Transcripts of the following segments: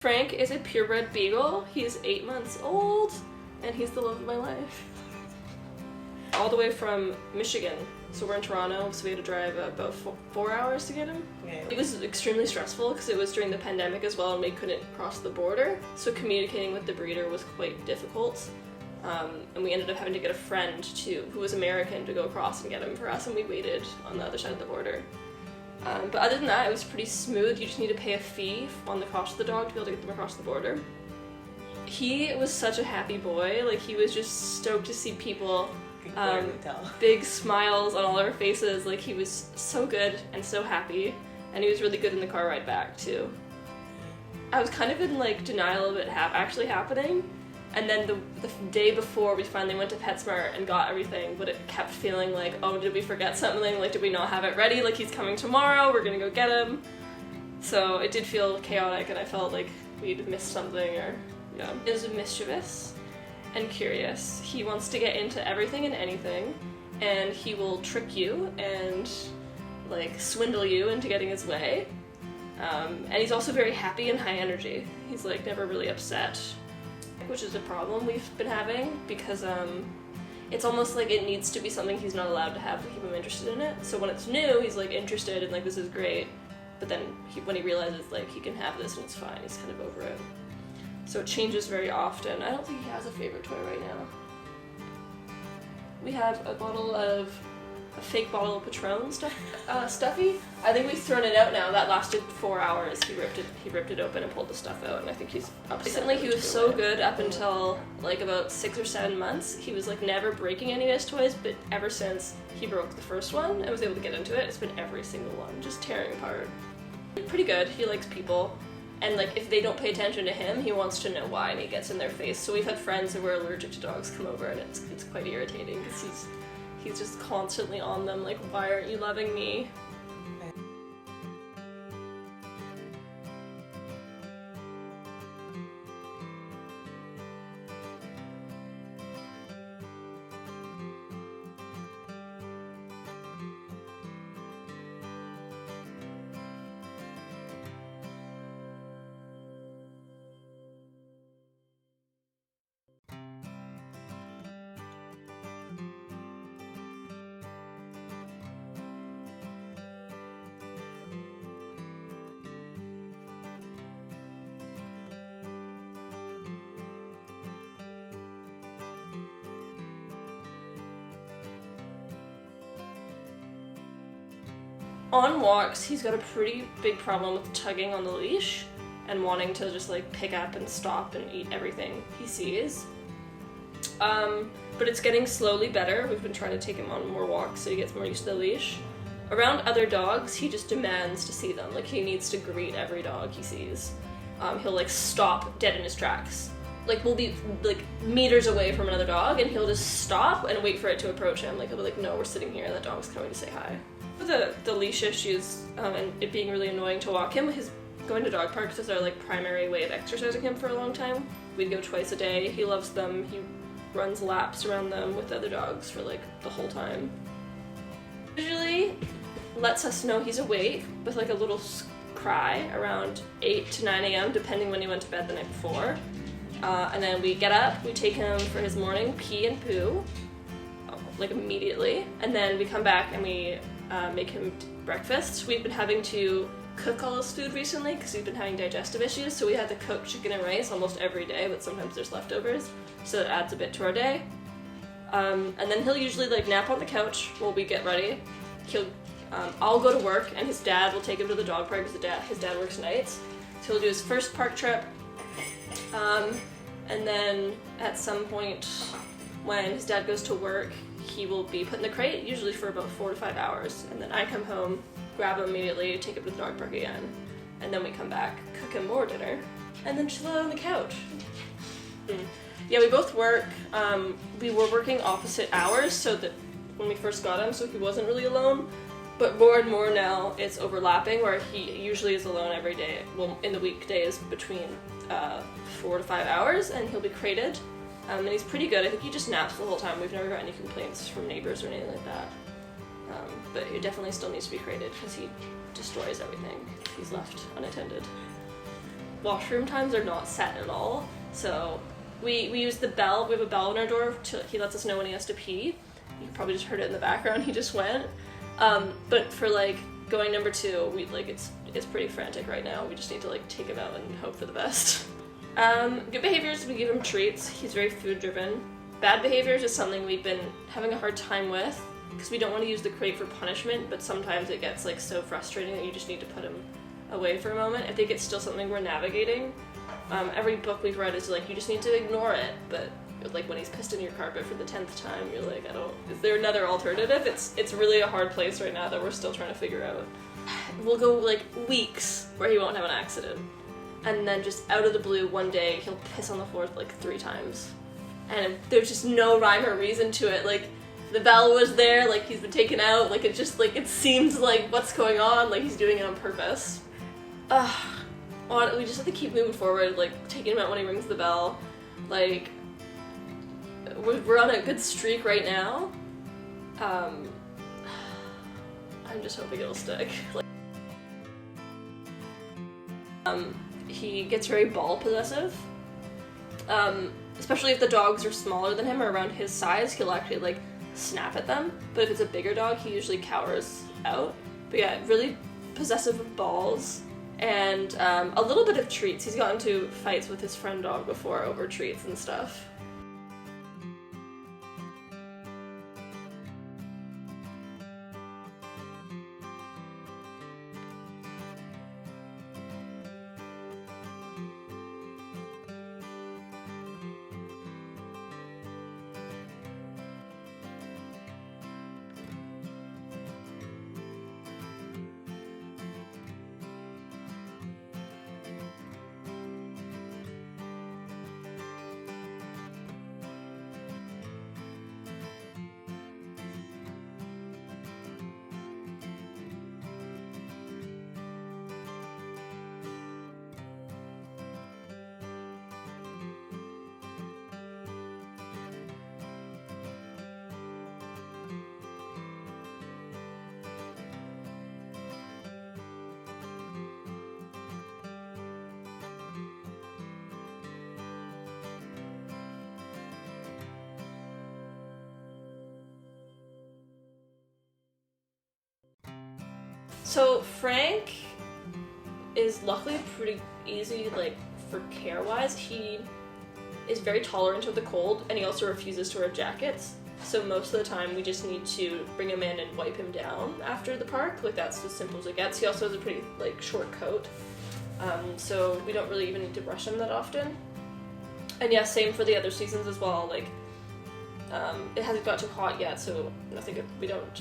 Frank is a purebred beagle. He's 8 months old, and he's the love of my life. All the way from Michigan. So we're in Toronto, so we had to drive about 4 hours to get him. Yeah. It was extremely stressful because it was during the pandemic as well, and we couldn't cross the border. So communicating with the breeder was quite difficult. And we ended up having to get a friend too, who was American, to go across and get him for us, and we waited on the other side of the border. But other than that, it was pretty smooth. You just need to pay a fee on the cost of the dog to be able to get them across the border. He was such a happy boy. Like, he was just stoked to see people. Big smiles on all our faces. Like, he was so good and so happy, and he was really good in the car ride back too. I was kind of in like denial of it actually happening, and then the day before we finally went to PetSmart and got everything, but it kept feeling like, oh, did we forget something? Like, did we not have it ready? Like, he's coming tomorrow, we're gonna go get him. So it did feel chaotic, and I felt like we'd missed something, or yeah. He was mischievous and curious. He wants to get into everything and anything, and he will trick you and like swindle you into getting his way. And he's also very happy and high energy. He's like never really upset, which is a problem we've been having because it's almost like it needs to be something he's not allowed to have to keep him interested in it. So when it's new, he's like interested and like, this is great, but then when he realizes like he can have this and it's fine, he's kind of over it. So it changes very often. I don't think he has a favorite toy right now. We have a fake bottle of Patron stuffy. I think we've thrown it out now. That lasted 4 hours. He ripped it open and pulled the stuff out, and I think he's upset. Recently he was so good up until like about 6 or 7 months. He was like never breaking any of his toys, but ever since he broke the first one and was able to get into it, it's been every single one, just tearing apart. Pretty good. He likes people. And like, if they don't pay attention to him, he wants to know why, and he gets in their face. So we've had friends who were allergic to dogs come over, and it's quite irritating because he's just constantly on them, like, why aren't you loving me? On walks, he's got a pretty big problem with tugging on the leash and wanting to just like pick up and stop and eat everything he sees. But it's getting slowly better. We've been trying to take him on more walks so he gets more used to the leash. Around other dogs, he just demands to see them. Like, he needs to greet every dog he sees. He'll like stop dead in his tracks. Like, we'll be like meters away from another dog and he'll just stop and wait for it to approach him. Like, he'll be like, no, we're sitting here and that dog's coming to say hi. The leash issues and it being really annoying to walk him, his going to dog parks is our like primary way of exercising him for a long time. We'd go twice a day. He loves them. He runs laps around them with other dogs for like the whole time. Usually lets us know he's awake with like a little cry around 8 to 9 a.m. depending when he went to bed the night before. And then we get up, we take him for his morning pee and poo, like immediately, and then we come back and we make him breakfast. We've been having to cook all his food recently because we've been having digestive issues, so we had to cook chicken and rice almost every day, but sometimes there's leftovers, so it adds a bit to our day. And then he'll usually like nap on the couch while we get ready. I'll go to work and his dad will take him to the dog park because his dad works nights. So he'll do his first park trip, and then at some point when his dad goes to work, he will be put in the crate, usually for about 4 to 5 hours, and then I come home, grab him immediately, take him to the dog park again, and then we come back, cook him more dinner, and then chill out on the couch. Yeah, we both work. We were working opposite hours, so that when we first got him, so he wasn't really alone, but more and more now it's overlapping, where he usually is alone every day. Well, in the weekdays between 4 to 5 hours, and he'll be crated. And he's pretty good. I think he just naps the whole time. We've never got any complaints from neighbors or anything like that. But he definitely still needs to be crated because he destroys everything if he's left unattended. washroom times are not set at all. So we use the bell. We have a bell on our door. He lets us know when he has to pee. You probably just heard it in the background. He just went. But for like going number 2, we like it's pretty frantic right now. We just need to like take him out and hope for the best. Good behaviors, we give him treats. He's very food driven. Bad behaviors is something we've been having a hard time with because we don't want to use the crate for punishment, but sometimes it gets like so frustrating that you just need to put him away for a moment. I think it's still something we're navigating. Every book we've read is like, you just need to ignore it, but like when he's pissed in your carpet for the 10th time, you're like, is there another alternative? It's really a hard place right now that we're still trying to figure out. We'll go like weeks where he won't have an accident. And then just out of the blue, one day, he'll piss on the floor like 3 times. And there's just no rhyme or reason to it. Like, the bell was there, like he's been taken out, like it just, like, it seems like what's going on, like he's doing it on purpose. We just have to keep moving forward, like taking him out when he rings the bell. Like, we're on a good streak right now. I'm just hoping it'll stick. He gets very ball possessive. Especially if the dogs are smaller than him or around his size, he'll actually like snap at them. But if it's a bigger dog, he usually cowers out. But yeah, really possessive of balls. And a little bit of treats. He's gotten into fights with his friend dog before over treats and stuff. So Frank is luckily pretty easy, like, for care-wise. He is very tolerant of the cold, and he also refuses to wear jackets. So most of the time we just need to bring him in and wipe him down after the park. Like, that's as simple as it gets. He also has a pretty, like, short coat. So we don't really even need to brush him that often. And yeah, same for the other seasons as well. Like, it hasn't got too hot yet, so I think we don't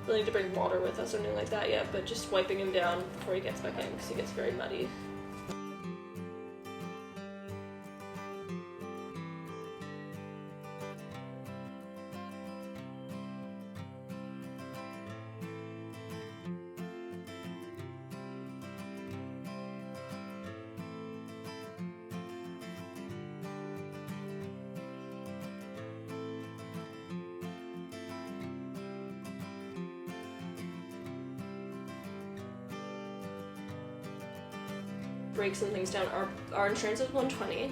really need to bring water with us or anything like that yet, but just wiping him down before he gets back in because he gets very muddy. Break some things down. Our insurance is $120.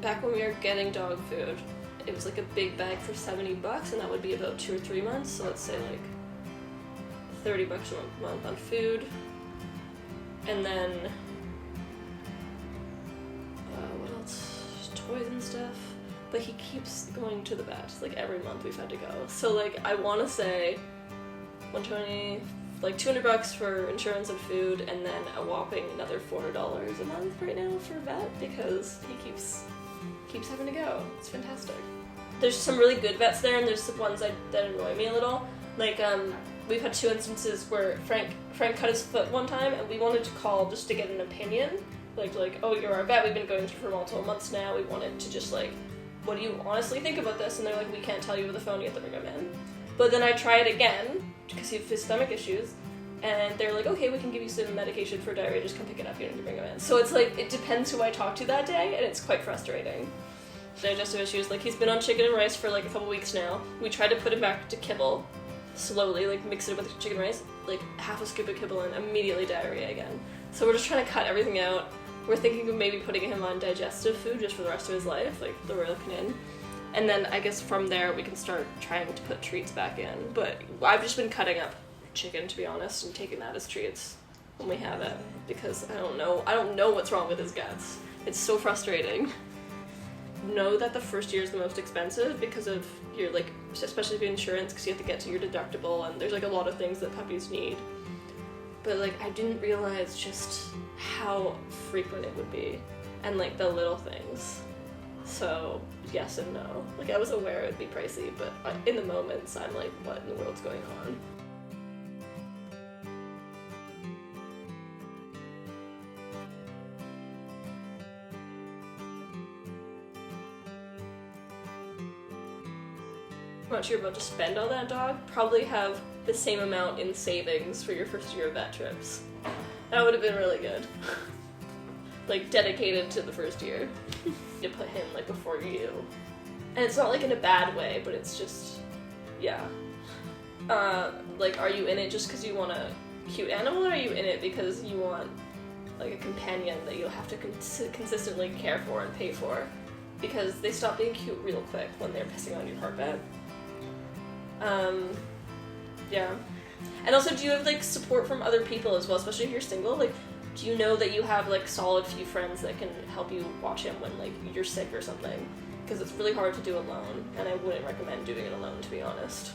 Back when we were getting dog food, it was like a big bag for $70, and that would be about 2 or 3 months. So let's say like $30 a month on food, and then what else? Toys and stuff. But he keeps going to the vet. Like every month we've had to go. So like I want to say $120. Like $200 for insurance and food, and then a whopping another $400 a month right now for vet because he keeps having to go. It's fantastic. There's some really good vets there, and there's some ones that annoy me a little. Like we've had 2 instances where Frank cut his foot one time, and we wanted to call just to get an opinion. Like oh, you're our vet. We've been going through for multiple months now. We wanted to just like, what do you honestly think about this? And they're like, we can't tell you over the phone. You have to bring him in. But then I try it again, because he has his stomach issues, and they're like, okay, we can give you some medication for diarrhea, just come pick it up, you don't need to bring him in. So it's like, it depends who I talk to that day, and it's quite frustrating. Digestive issues, like he's been on chicken and rice for like a couple weeks now. We tried to put him back to kibble, slowly, like mix it with chicken rice, like half a scoop of kibble and immediately diarrhea again. So we're just trying to cut everything out. We're thinking of maybe putting him on digestive food just for the rest of his life, like the Royal Canin. And then I guess from there we can start trying to put treats back in. But I've just been cutting up chicken, to be honest, and taking that as treats when we have it, because I don't know what's wrong with his guts. It's so frustrating. Know that the first year is the most expensive because of your, like, especially the insurance, because you have to get to your deductible, and there's like a lot of things that puppies need. But like I didn't realize just how frequent it would be, and like the little things. So yes and no. Like I was aware it would be pricey, but in the moments I'm like, what in the world's going on? How much you're about to spend on that dog? Probably have the same amount in savings for your first year of vet trips. That would have been really good. Like dedicated to the first year. You put him like before you. And it's not like in a bad way, but it's just, yeah. Like are you in it just because you want a cute animal, or are you in it because you want like a companion that you'll have to consistently care for and pay for? Because they stop being cute real quick when they're pissing on your carpet. Yeah. And also, do you have like support from other people as well, especially if you're single? Like, do you know that you have like solid few friends that can help you watch him when like you're sick or something? Because it's really hard to do alone, and I wouldn't recommend doing it alone, to be honest.